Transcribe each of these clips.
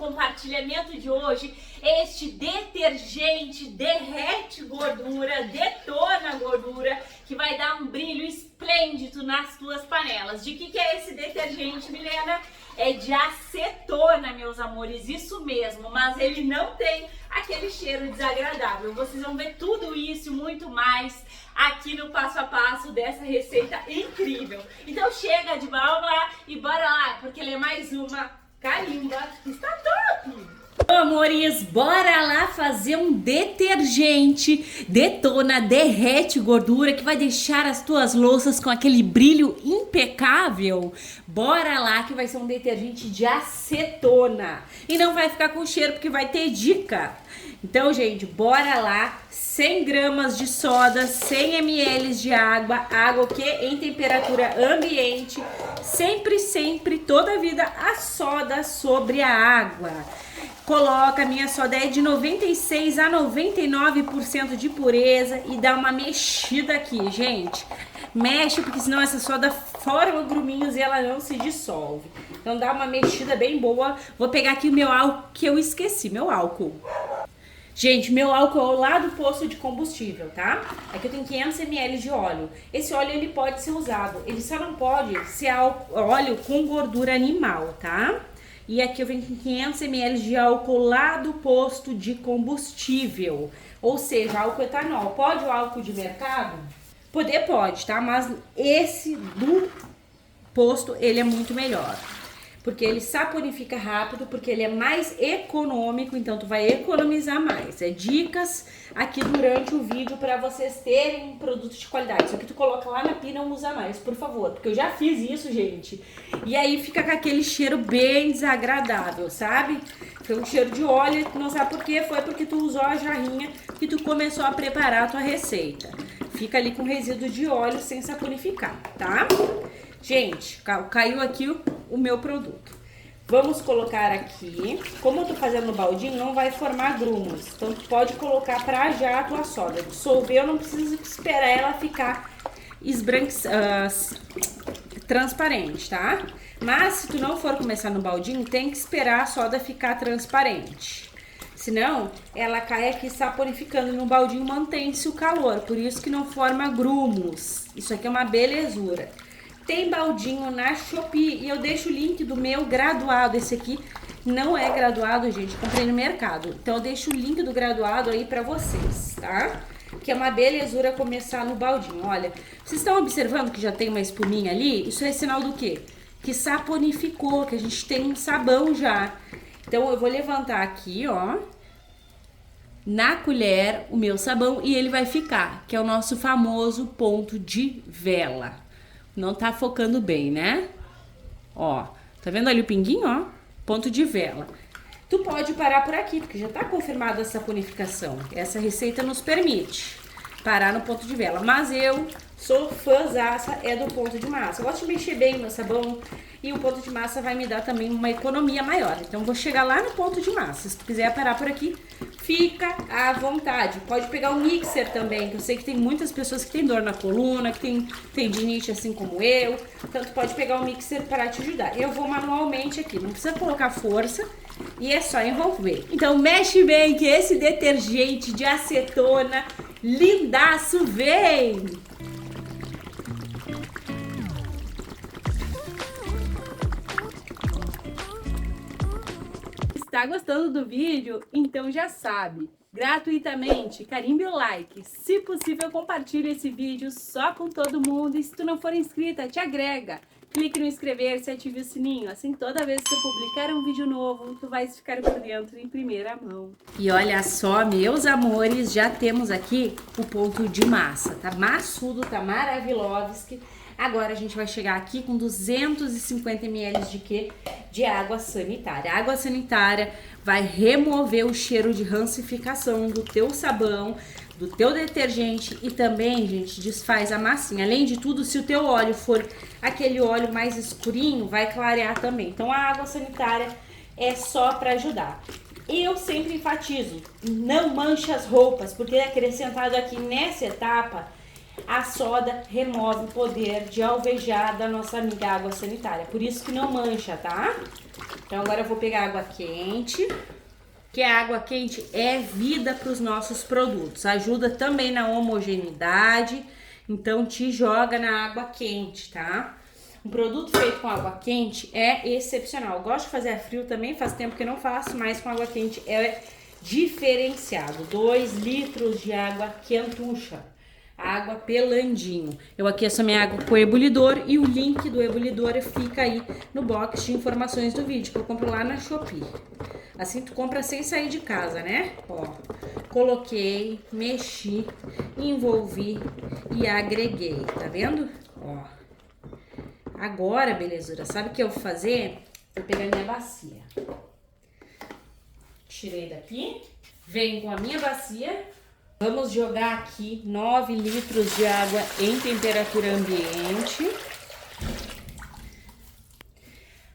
compartilhamento de hoje, este detergente derrete gordura, detona gordura, que vai dar um brilho esplêndido nas tuas panelas. De que é esse detergente, Milena? É de acetona, meus amores, isso mesmo, mas ele não tem aquele cheiro desagradável. Vocês vão ver tudo isso e muito mais aqui no passo a passo dessa receita incrível. Então chega de blá blá e bora lá, porque ele é mais uma carimba que está top! Amores, bora lá fazer um detergente detona, derrete gordura, que vai deixar as tuas louças com aquele brilho impecável. Bora lá que vai ser um detergente de acetona e não vai ficar com cheiro porque vai ter dica. Então, gente, bora lá. 100 gramas de soda, 100 ml de água, água que em temperatura ambiente, sempre, toda a vida a soda sobre a água. Coloca, minha soda é de 96 a 99% de pureza e dá uma mexida aqui, gente. Mexe, porque senão essa soda forma gruminhos e ela não se dissolve. Então dá uma mexida bem boa. Vou pegar aqui o meu álcool que eu esqueci, meu álcool. Gente, meu álcool é lá do posto de combustível, tá? Aqui eu tenho 500 ml de óleo. Esse óleo, ele pode ser usado. Ele só não pode ser óleo com gordura animal, tá? E aqui eu venho com 500 ml de álcool lá do posto de combustível. Ou seja, álcool etanol. Pode o álcool de mercado? Poder pode, tá? Mas esse do posto, ele é muito melhor. Porque ele saponifica rápido, porque ele é mais econômico, então tu vai economizar mais. É dicas aqui durante o vídeo para vocês terem um produto de qualidade. Isso aqui tu coloca lá na pia e não usa mais, por favor. Porque eu já fiz isso, gente. E aí fica com aquele cheiro bem desagradável, sabe? Foi um cheiro de óleo, tu não sabe por quê. Foi porque tu usou a jarrinha que tu começou a preparar a tua receita. Fica ali com resíduo de óleo sem saponificar, tá? Gente, caiu aqui o meu produto. Vamos colocar aqui. Como eu tô fazendo no baldinho, não vai formar grumos. Então, tu pode colocar pra já a tua soda. Dissolveu, não precisa esperar ela ficar transparente, tá? Mas, se tu não for começar no baldinho, tem que esperar a soda ficar transparente. Senão, ela cai aqui saponificando no baldinho, mantém-se o calor. Por isso que não forma grumos. Isso aqui é uma belezura. Tem baldinho na Shopee e eu deixo o link do meu graduado. Esse aqui não é graduado, gente, comprei no mercado. Então eu deixo o link do graduado aí pra vocês, tá? Que é uma belezura começar no baldinho. Olha, vocês estão observando que já tem uma espuminha ali? Isso é sinal do quê? Que saponificou, que a gente tem um sabão já. Então eu vou levantar aqui, ó, na colher o meu sabão e ele vai ficar, que é o nosso famoso ponto de vela. Não tá focando bem, né? Ó, tá vendo ali o pinguinho, ó? Ponto de vela. Tu pode parar por aqui, porque já tá confirmada a saponificação. Essa receita nos permite parar no ponto de vela. Mas eu sou fãzaça, é do ponto de massa. Eu gosto de mexer bem no sabão e o ponto de massa vai me dar também uma economia maior. Então, vou chegar lá no ponto de massa. Se tu quiser parar por aqui, fica à vontade. Pode pegar um mixer também, que eu sei que tem muitas pessoas que têm dor na coluna, que tem tendinite assim como eu. Então, tu pode pegar um mixer para te ajudar. Eu vou manualmente aqui, não precisa colocar força e é só envolver. Então, mexe bem que esse detergente de acetona lindaço vem! Tá gostando do vídeo? Então já sabe, gratuitamente, carimbe o like, se possível compartilhe esse vídeo só com todo mundo e se tu não for inscrita, te agrega, clique no inscrever-se e ative o sininho, assim toda vez que eu publicar um vídeo novo, tu vais ficar por dentro em primeira mão. E olha só, meus amores, já temos aqui o ponto de massa, tá maçudo, tá maravilhoso. Agora a gente vai chegar aqui com 250 ml de quê? De água sanitária. A água sanitária vai remover o cheiro de rancificação do teu sabão, do teu detergente e também, gente, desfaz a massinha. Além de tudo, se o teu óleo for aquele óleo mais escurinho, vai clarear também. Então a água sanitária é só para ajudar. Eu sempre enfatizo, não manche as roupas, porque acrescentado aqui nessa etapa, a soda remove o poder de alvejar da nossa amiga água sanitária. Por isso que não mancha, tá? Então agora eu vou pegar água quente, que a água quente é vida para os nossos produtos. Ajuda também na homogeneidade, então te joga na água quente, tá? Um produto feito com água quente é excepcional. Eu gosto de fazer a frio também, faz tempo que eu não faço, mas com água quente é diferenciado. 2 litros de água quentucha, água pelandinho. Eu aqueço a minha água com o ebulidor e o link do ebulidor fica aí no box de informações do vídeo, que eu compro lá na Shopee. Assim tu compra sem sair de casa, né? Ó, coloquei, mexi, envolvi e agreguei, tá vendo? Ó. Agora, belezura, sabe o que eu vou fazer? Vou pegar minha bacia. Tirei daqui, venho com a minha bacia. Vamos jogar aqui 9 litros de água em temperatura ambiente.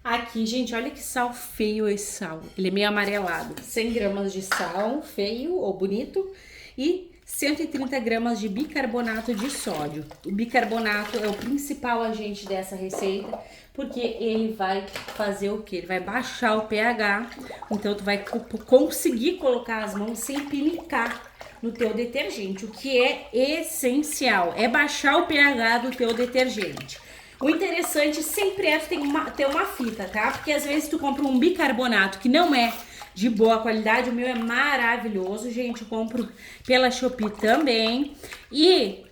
Aqui, gente, olha que sal feio esse sal. Ele é meio amarelado. 100 gramas de sal, feio ou bonito. E 130 gramas de bicarbonato de sódio. O bicarbonato é o principal agente dessa receita, porque ele vai fazer o quê? Ele vai baixar o pH. Então, tu vai conseguir colocar as mãos sem pinicar no teu detergente, o que é essencial, é baixar o pH do teu detergente. O interessante sempre é ter uma fita, tá? Porque às vezes tu compra um bicarbonato que não é de boa qualidade, o meu é maravilhoso, gente, eu compro pela Shopee também, e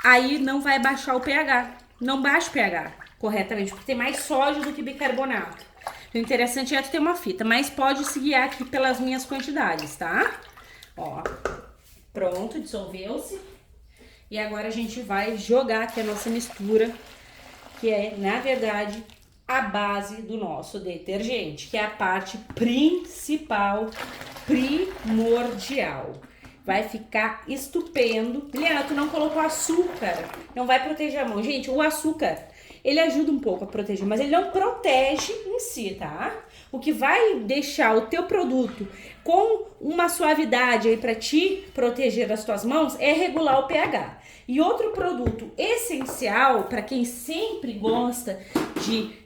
aí não vai baixar o pH, não baixa o pH corretamente, porque tem mais sódio do que bicarbonato. O interessante é tu ter uma fita, mas pode se guiar aqui pelas minhas quantidades, tá? Ó. Pronto, dissolveu-se. E agora a gente vai jogar aqui a nossa mistura, que é, na verdade, a base do nosso detergente, que é a parte principal, primordial. Vai ficar estupendo. Helena, tu não colocou açúcar, não vai proteger a mão. Gente, o açúcar, ele ajuda um pouco a proteger, mas ele não protege em si, tá? O que vai deixar o teu produto com uma suavidade aí para te proteger as tuas mãos é regular o pH. E outro produto essencial para quem sempre gosta de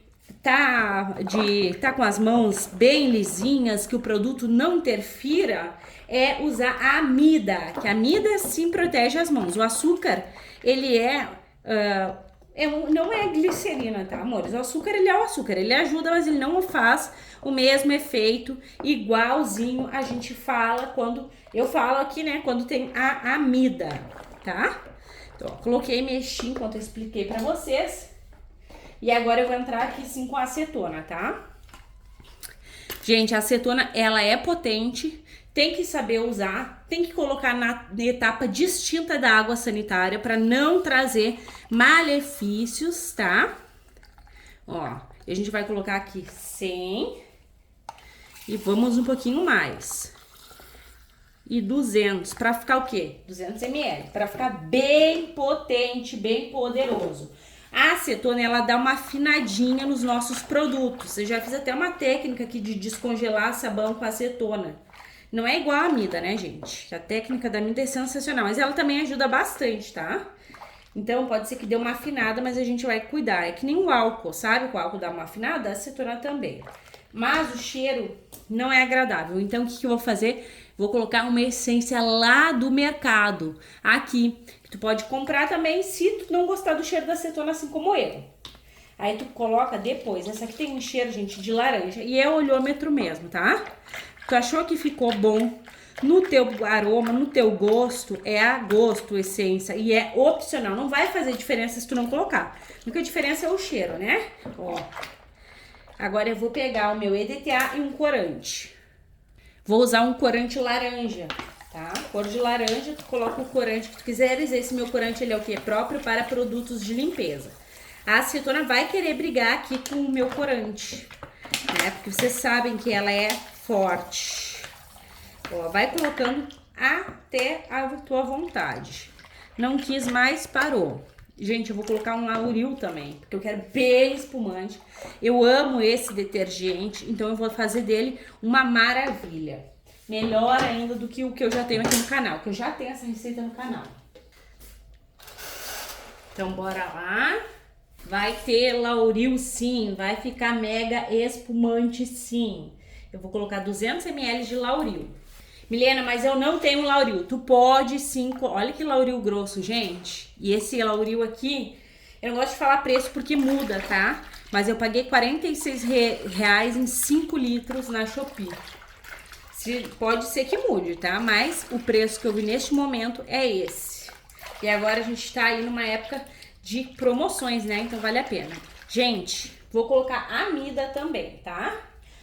tá com as mãos bem lisinhas, que o produto não interfira, é usar a amida, que a amida sim protege as mãos. O açúcar, ele não é glicerina, tá, amores? O açúcar, ele é o açúcar, ele ajuda, mas ele não faz o mesmo efeito igualzinho a gente fala quando eu falo aqui, né, quando tem a amida, tá? Então, ó, coloquei, mexi enquanto eu expliquei pra vocês. E agora eu vou entrar aqui sim com a acetona, tá? Gente, a acetona, ela é potente, tem que saber usar, tem que colocar na etapa distinta da água sanitária para não trazer malefícios, tá? Ó, a gente vai colocar aqui 100 e vamos um pouquinho mais. E 200, para ficar o quê? 200 ml, para ficar bem potente, bem poderoso. A acetona, ela dá uma afinadinha nos nossos produtos. Eu já fiz até uma técnica aqui de descongelar sabão com acetona. Não é igual a amida, né, gente? A técnica da amida é sensacional, mas ela também ajuda bastante, tá? Então, pode ser que dê uma afinada, mas a gente vai cuidar. É que nem o álcool, sabe? O álcool dá uma afinada, a acetona também. Mas o cheiro não é agradável. Então, o que eu vou fazer? Vou colocar uma essência lá do mercado, aqui. Que tu pode comprar também, se tu não gostar do cheiro da acetona, assim como eu. Aí tu coloca depois. Essa aqui tem um cheiro, gente, de laranja. E é olhômetro mesmo, tá? Tu achou que ficou bom no teu aroma, no teu gosto, é a gosto, essência. E é opcional, não vai fazer diferença se tu não colocar. A única diferença é o cheiro, né? Ó. Agora eu vou pegar o meu EDTA e um corante. Vou usar um corante laranja, tá? Cor de laranja, tu coloca o corante que tu quiseres. Esse meu corante, ele é o que? Próprio para produtos de limpeza. A acetona vai querer brigar aqui com o meu corante, né? Porque vocês sabem que ela é forte. Ó, vai colocando até a tua vontade. Não quis mais, parou. Gente, eu vou colocar um lauril também, porque eu quero bem espumante. Eu amo esse detergente, então eu vou fazer dele uma maravilha. Melhor ainda do que o que eu já tenho aqui no canal, que eu já tenho essa receita no canal. Então, bora lá. vai ter Lauril sim, vai ficar mega espumante sim. Eu vou colocar 200 ml de Lauril. Milena, mas eu não tenho Lauril. Tu pode sim, olha que Lauril grosso, gente. E esse Lauril aqui, eu não gosto de falar preço porque muda, tá? Mas eu paguei R$46 em 5 litros na Shopee. Pode ser que mude, tá? Mas o preço que eu vi neste momento é esse. E agora a gente tá aí numa época de promoções, né? Então vale a pena. Gente, vou colocar amida também, tá?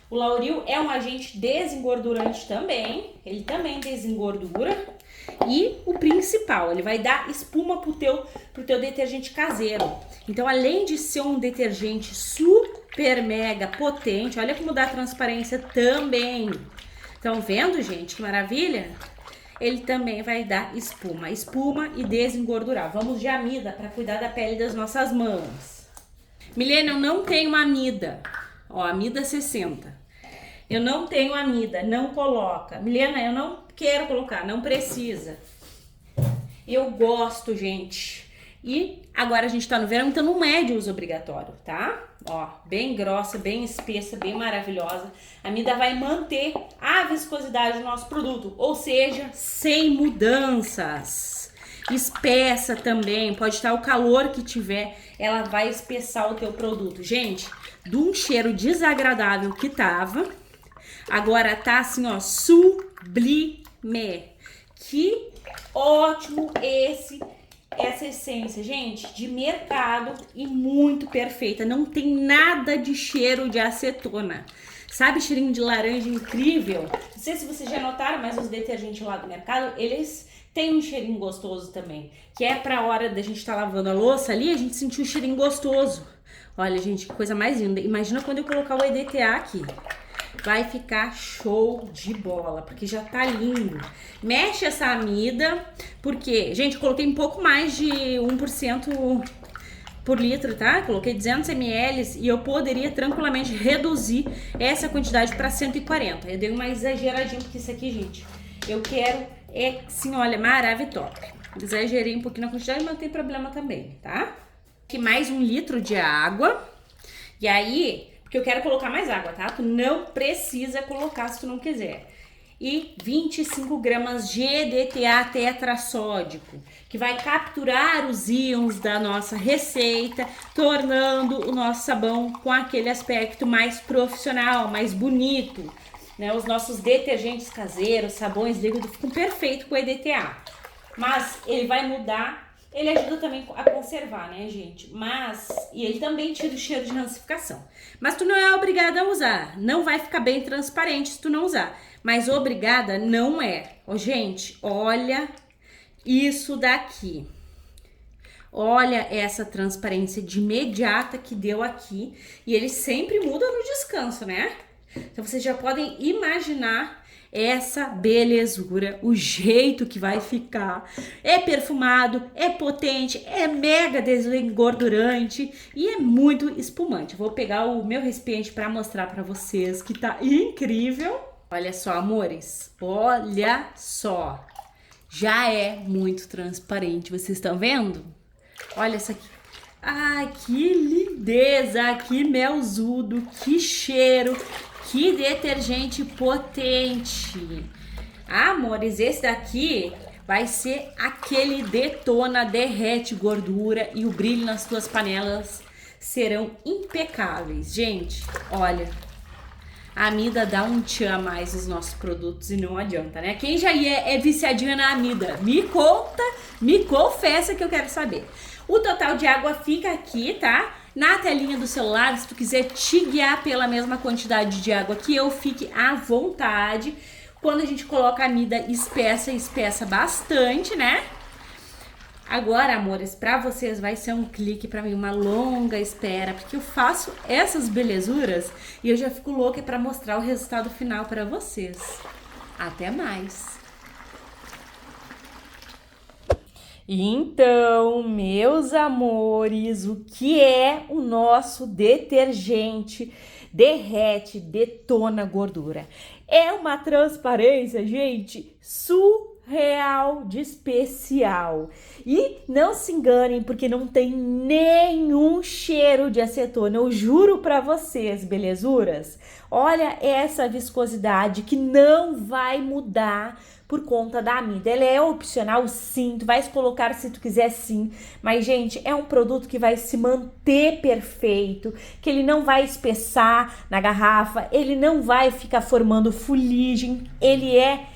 O Lauril é um agente desengordurante também. Ele também desengordura. E o principal, ele vai dar espuma pro teu detergente caseiro. Então, além de ser um detergente super mega potente, olha como dá transparência também. Estão vendo, gente? Que maravilha? Ele também vai dar espuma e desengordurar. Vamos de amida para cuidar da pele das nossas mãos. Milena, eu não tenho amida. Ó, amida 60. Eu não tenho amida, não coloca. Milena, eu não quero colocar, não precisa. Eu gosto, gente. E agora a gente tá no verão, então não é de uso obrigatório, tá? Ó, bem grossa, bem espessa, bem maravilhosa. A amida vai manter a viscosidade do nosso produto, ou seja, sem mudanças. Espessa também, pode estar o calor que tiver, ela vai espessar o teu produto. Gente, de um cheiro desagradável que tava, agora tá assim, ó, sublime. Que ótimo essa essência, gente, de mercado e muito perfeita. Não tem nada de cheiro de acetona. Sabe, cheirinho de laranja incrível? Não sei se vocês já notaram, mas os detergentes lá do mercado, eles têm um cheirinho gostoso também. Que é pra hora da gente estar lavando a louça ali, a gente sentir o cheirinho gostoso. Olha, gente, que coisa mais linda. Imagina quando eu colocar o EDTA aqui. Vai ficar show de bola, porque já tá lindo. Mexe essa amida, porque, gente, eu coloquei um pouco mais de 1% por litro, tá? Coloquei 200 ml e eu poderia tranquilamente reduzir essa quantidade para 140. Eu dei uma exageradinha, porque isso aqui, gente, eu quero sim, olha, maravilha, top. Exagerei um pouquinho na quantidade, mas não tem problema também, tá? Aqui mais 1 litro de água. E aí, porque eu quero colocar mais água, tá? Tu não precisa colocar se tu não quiser. E 25 gramas de EDTA tetrassódico, que vai capturar os íons da nossa receita, tornando o nosso sabão com aquele aspecto mais profissional, mais bonito, né? Os nossos detergentes caseiros, sabões líquidos ficam perfeitos com EDTA. Mas ele vai mudar. Ele ajuda também a conservar, né, gente? E ele também tira o cheiro de rancificação. Mas tu não é obrigada a usar. Não vai ficar bem transparente se tu não usar. Mas obrigada não é. Ó, gente, olha isso daqui. Olha essa transparência de imediata que deu aqui. E ele sempre muda no descanso, né? Então vocês já podem imaginar essa belezura, o jeito que vai ficar. É perfumado, é potente, é mega desengordurante e é muito espumante. Vou pegar o meu recipiente para mostrar para vocês que tá incrível. Olha só, amores, olha só. Já é muito transparente, vocês estão vendo? Olha essa aqui. Ai, que lindeza, que melzudo, que cheiro. Que detergente potente. Amores, esse daqui vai ser aquele detona, derrete gordura e o brilho nas tuas panelas serão impecáveis. Gente, olha, a amida dá um tchan a mais nos nossos produtos e não adianta, né? Quem já é viciadinha na amida, me conta, me confessa que eu quero saber. O total de água fica aqui, tá? Na telinha do celular, se tu quiser te guiar pela mesma quantidade de água que eu, fique à vontade. Quando a gente coloca a amida espessa bastante, né? Agora, amores, pra vocês vai ser um clique, pra mim uma longa espera, porque eu faço essas belezuras e eu já fico louca pra mostrar o resultado final pra vocês. Até mais! Então, meus amores, o que é o nosso detergente derrete, detona gordura? É uma transparência, gente, surreal. real de especial. E não se enganem, porque não tem nenhum cheiro de acetona, eu juro pra vocês, belezuras. Olha essa viscosidade que não vai mudar por conta da amida. Ela é opcional, sim, tu vais colocar se tu quiser, sim, mas gente, é um produto que vai se manter perfeito, que ele não vai espessar na garrafa, ele não vai ficar formando fuligem, ele é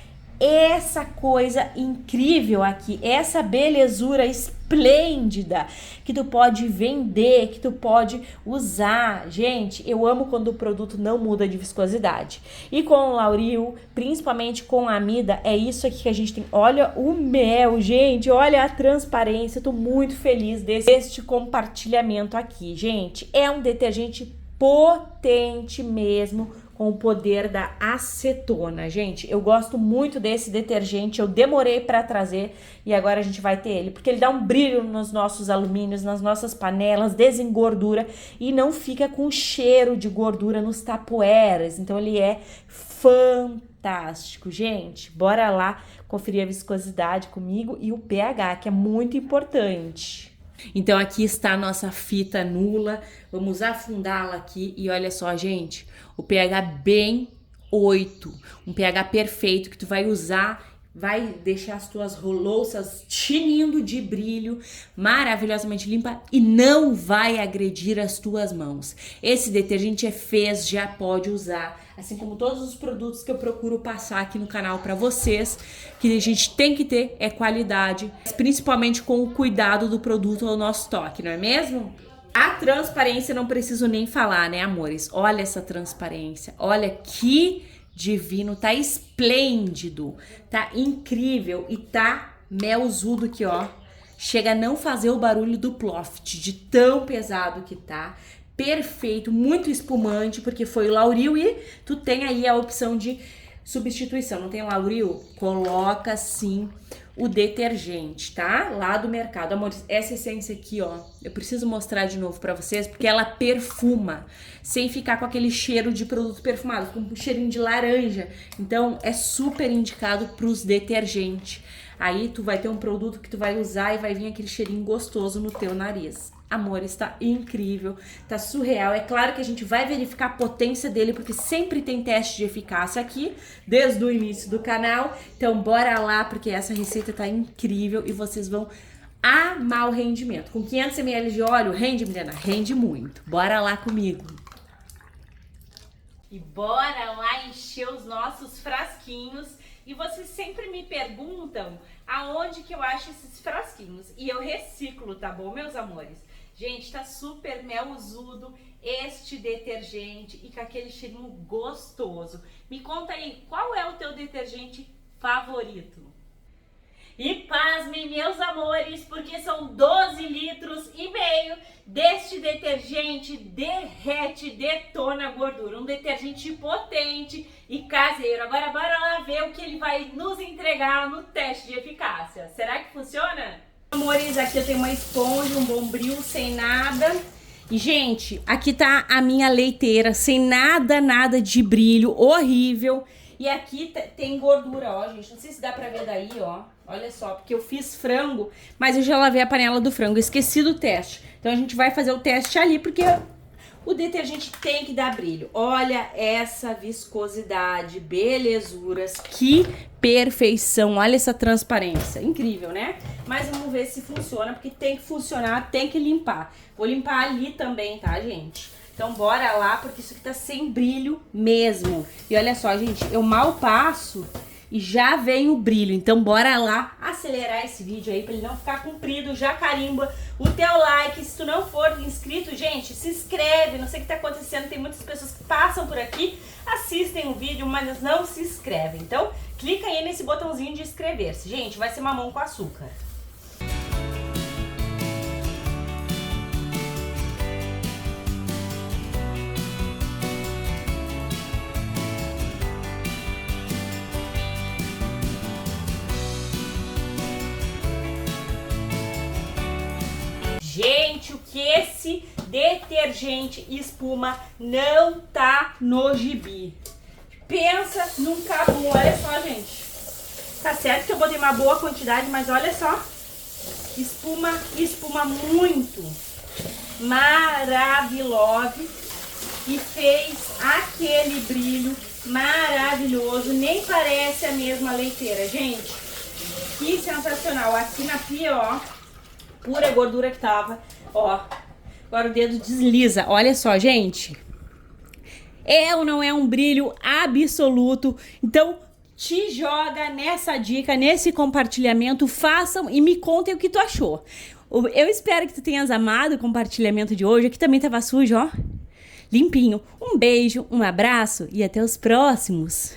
essa coisa incrível aqui, essa belezura esplêndida que tu pode vender, que tu pode usar. Gente, eu amo quando o produto não muda de viscosidade. E com o Lauril, principalmente com a amida, é isso aqui que a gente tem. Olha o mel, gente, olha a transparência. Eu tô muito feliz deste compartilhamento aqui, gente. É um detergente potente mesmo, com o poder da acetona. Gente, eu gosto muito desse detergente, eu demorei para trazer e agora a gente vai ter ele, porque ele dá um brilho nos nossos alumínios, nas nossas panelas, desengordura e não fica com cheiro de gordura nos tapoeras. Então ele é fantástico, gente. Bora lá conferir a viscosidade comigo e o pH, que é muito importante. Então aqui está a nossa fita nula, vamos afundá-la aqui e olha só, gente, o pH bem 8, um pH perfeito que tu vai usar, vai deixar as tuas louças tinindo de brilho, maravilhosamente limpa e não vai agredir as tuas mãos. Esse detergente é Fez, já pode usar, assim como todos os produtos que eu procuro passar aqui no canal para vocês, que a gente tem que ter é qualidade, principalmente com o cuidado do produto ao nosso toque, não é mesmo? A transparência não preciso nem falar, né, amores? Olha essa transparência, olha que divino, tá esplêndido, tá incrível e tá melzudo aqui, ó. Chega a não fazer o barulho do Ploft, de tão pesado que tá. Perfeito, muito espumante, porque foi o Lauril e tu tem aí a opção de substituição. Não tem Lauril? Coloca sim o detergente, tá? Lá do mercado. Amores, essa essência aqui, ó, eu preciso mostrar de novo pra vocês, porque ela perfuma, sem ficar com aquele cheiro de produto perfumado, com um cheirinho de laranja. Então, é super indicado pros detergentes. Aí, tu vai ter um produto que tu vai usar e vai vir aquele cheirinho gostoso no teu nariz. Amor, está incrível, tá surreal. É claro que a gente vai verificar a potência dele, porque sempre tem teste de eficácia aqui, desde o início do canal. Então, bora lá, porque essa receita tá incrível e vocês vão amar o rendimento. Com 500 ml de óleo, rende, menina? Rende muito. Bora lá comigo. E bora lá encher os nossos frasquinhos. E vocês sempre me perguntam aonde que eu acho esses frasquinhos. E eu reciclo, tá bom, meus amores? Gente, tá super melzudo este detergente e com aquele cheirinho gostoso. Me conta aí, qual é o teu detergente favorito? E pasmem, meus amores, porque são 12 litros e meio deste detergente derrete, detona a gordura. Um detergente potente e caseiro. Agora bora lá ver o que ele vai nos entregar no teste de eficácia. Será que funciona? Amores, aqui eu tenho uma esponja, um bombril sem nada. E, gente, aqui tá a minha leiteira sem nada de brilho, horrível. E aqui tem gordura, ó, gente. Não sei se dá pra ver daí, ó. Olha só, porque eu fiz frango, mas eu já lavei a panela do frango. Esqueci do teste. Então a gente vai fazer o teste ali, porque o detergente tem que dar brilho. Olha essa viscosidade, belezuras, que perfeição. Olha essa transparência, incrível, né? Mas vamos ver se funciona, porque tem que funcionar, tem que limpar. Vou limpar ali também, tá, gente? Então bora lá, porque isso aqui tá sem brilho mesmo. E olha só, gente, eu mal passo e já vem o brilho. Então bora lá acelerar esse vídeo aí pra ele não ficar comprido. Já carimba o teu like. Se tu não for inscrito, gente, se inscreve. Não sei o que tá acontecendo, tem muitas pessoas que passam por aqui, assistem o vídeo, mas não se inscrevem. Então clica aí nesse botãozinho de inscrever-se. Gente, vai ser mamão com açúcar. Gente, o que esse detergente espuma não tá no gibi. Pensa num cabum, olha só, gente. Tá certo que eu botei uma boa quantidade, mas olha só. Espuma muito. Maravilhosa. E fez aquele brilho maravilhoso. Nem parece a mesma leiteira, gente. Que sensacional. Aqui na pia, ó. Pura gordura que tava. Ó. Agora o dedo desliza. Olha só, gente. É ou não é um brilho absoluto? Então, te joga nessa dica, nesse compartilhamento. Façam e me contem o que tu achou. Eu espero que tu tenhas amado o compartilhamento de hoje. Aqui também tava sujo, ó. Limpinho. Um beijo, um abraço e até os próximos.